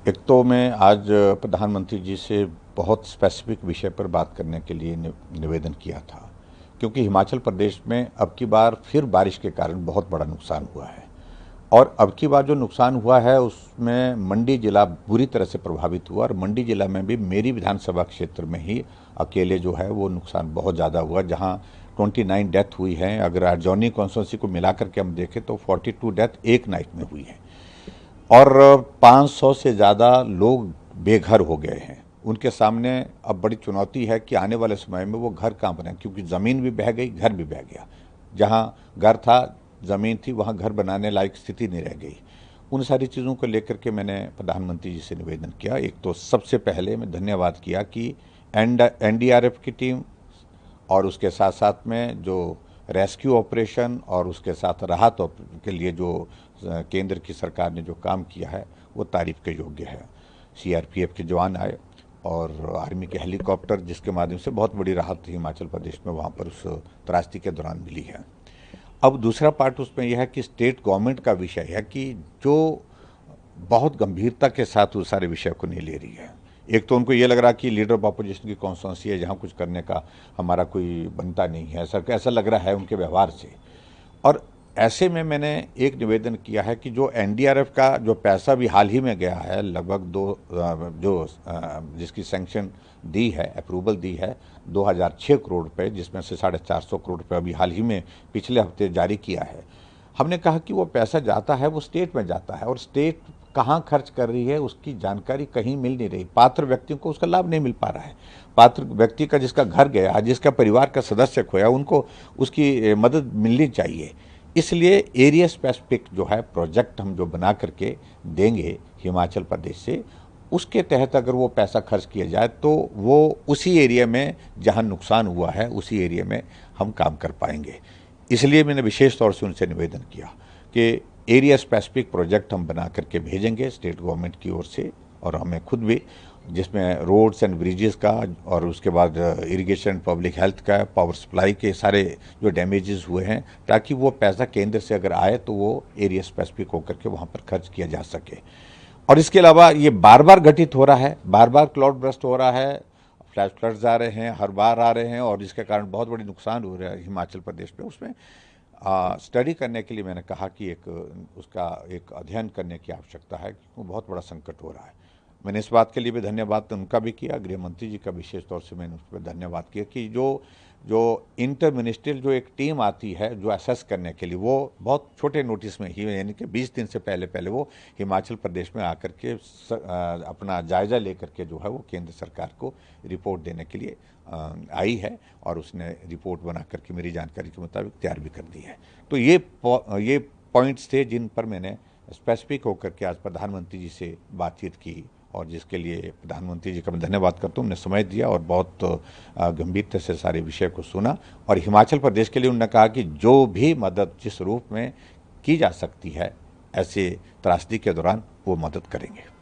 एक तो मैं आज प्रधानमंत्री जी से बहुत स्पेसिफिक विषय पर बात करने के लिए निवेदन किया था, क्योंकि हिमाचल प्रदेश में अब की बार फिर बारिश के कारण बहुत बड़ा नुकसान हुआ है। और अब की बार जो नुकसान हुआ है उसमें मंडी जिला बुरी तरह से प्रभावित हुआ, और मंडी जिला में भी मेरी विधानसभा क्षेत्र में ही अकेले जो है वो नुकसान बहुत ज़्यादा हुआ, जहां 29 डेथ हुई हैं। अगर आर्जोनी कॉन्स्टिट्यूंसी को मिला करके हम देखें तो 42 डेथ एक नाइट में हुई है, और 500 से ज़्यादा लोग बेघर हो गए हैं। उनके सामने अब बड़ी चुनौती है कि आने वाले समय में वो घर कहाँ बनाएं, क्योंकि ज़मीन भी बह गई, घर भी बह गया। जहाँ घर था, ज़मीन थी, वहाँ घर बनाने लायक स्थिति नहीं रह गई। उन सारी चीज़ों को लेकर के मैंने प्रधानमंत्री जी से निवेदन किया। एक तो सबसे पहले मैं धन्यवाद किया कि एनडीआरएफ की टीम और उसके साथ साथ में जो रेस्क्यू ऑपरेशन और उसके साथ राहत के लिए जो केंद्र की सरकार ने जो काम किया है वो तारीफ के योग्य है। सीआरपीएफ के जवान आए और आर्मी के हेलीकॉप्टर, जिसके माध्यम से बहुत बड़ी राहत हिमाचल प्रदेश में वहाँ पर उस त्रासदी के दौरान मिली है। अब दूसरा पार्ट उसमें यह है कि स्टेट गवर्नमेंट का विषय है कि जो बहुत गंभीरता के साथ उस सारे विषय को नहीं ले रही है। एक तो उनको ये लग रहा कि लीडर ऑफ अपोजिशन की कॉन्स्टिट्यूंसी है, जहाँ कुछ करने का हमारा कोई बनता नहीं है, ऐसा लग रहा है उनके व्यवहार से। और ऐसे में मैंने एक निवेदन किया है कि जो एनडीआरएफ का जो पैसा भी हाल ही में गया है, लगभग जिसकी सैंक्शन दी है, अप्रूवल दी है 2006 करोड़ रुपये, जिसमें से 450 करोड़ रुपये अभी हाल ही में पिछले हफ्ते जारी किया है। हमने कहा कि वो पैसा जाता है वो स्टेट में जाता है, और स्टेट कहाँ खर्च कर रही है उसकी जानकारी कहीं मिल नहीं रही। पात्र व्यक्तियों को उसका लाभ नहीं मिल पा रहा है। पात्र व्यक्ति का जिसका घर गया, जिसका परिवार का सदस्य खोया, उनको उसकी मदद मिलनी चाहिए। इसलिए एरिया स्पेसिफिक जो है प्रोजेक्ट हम जो बना करके देंगे हिमाचल प्रदेश से, उसके तहत अगर वो पैसा खर्च किया जाए तो वो उसी एरिया में जहां नुकसान हुआ है उसी एरिया में हम काम कर पाएंगे। इसलिए मैंने विशेष तौर से उनसे निवेदन किया कि एरिया स्पेसिफिक प्रोजेक्ट हम बना करके भेजेंगे स्टेट गवर्नमेंट की ओर से, और हमें खुद भी, जिसमें रोड्स एंड ब्रिजेस का और उसके बाद इरिगेशन, पब्लिक हेल्थ का, पावर सप्लाई के सारे जो डैमेजेस हुए हैं, ताकि वो पैसा केंद्र से अगर आए तो वो एरिया स्पेसिफिक होकर के वहाँ पर खर्च किया जा सके। और इसके अलावा ये बार बार घटित हो रहा है, बार बार क्लाउड बर्स्ट हो रहा है, फ्लैश फ्लड्स आ रहे हैं, हर बार आ रहे हैं, और जिसके कारण बहुत बड़ी नुकसान हो रहा है हिमाचल प्रदेश में। उसमें स्टडी करने के लिए मैंने कहा कि उसका एक अध्ययन करने की आवश्यकता है, क्योंकि बहुत बड़ा संकट हो रहा है। मैंने इस बात के लिए भी धन्यवाद उनका भी किया, गृह मंत्री जी का विशेष तौर से मैंने उस पर धन्यवाद किया कि जो इंटर मिनिस्ट्रियल जो एक टीम आती है जो असेस करने के लिए, वो बहुत छोटे नोटिस में ही, यानी कि 20 दिन से पहले वो हिमाचल प्रदेश में आकर के अपना जायजा लेकर के जो है वो केंद्र सरकार को रिपोर्ट देने के लिए आई है, और उसने रिपोर्ट बना करके मेरी जानकारी के मुताबिक तैयार भी कर दी है। तो ये पॉइंट्स थे जिन पर मैंने स्पेसिफिक होकर के आज प्रधानमंत्री जी से बातचीत की, और जिसके लिए प्रधानमंत्री जी का मैं धन्यवाद करता हूँ। उन्होंने समय दिया और बहुत गंभीरता से सारे विषय को सुना, और हिमाचल प्रदेश के लिए उन्होंने कहा कि जो भी मदद जिस रूप में की जा सकती है ऐसे त्रासदी के दौरान वो मदद करेंगे।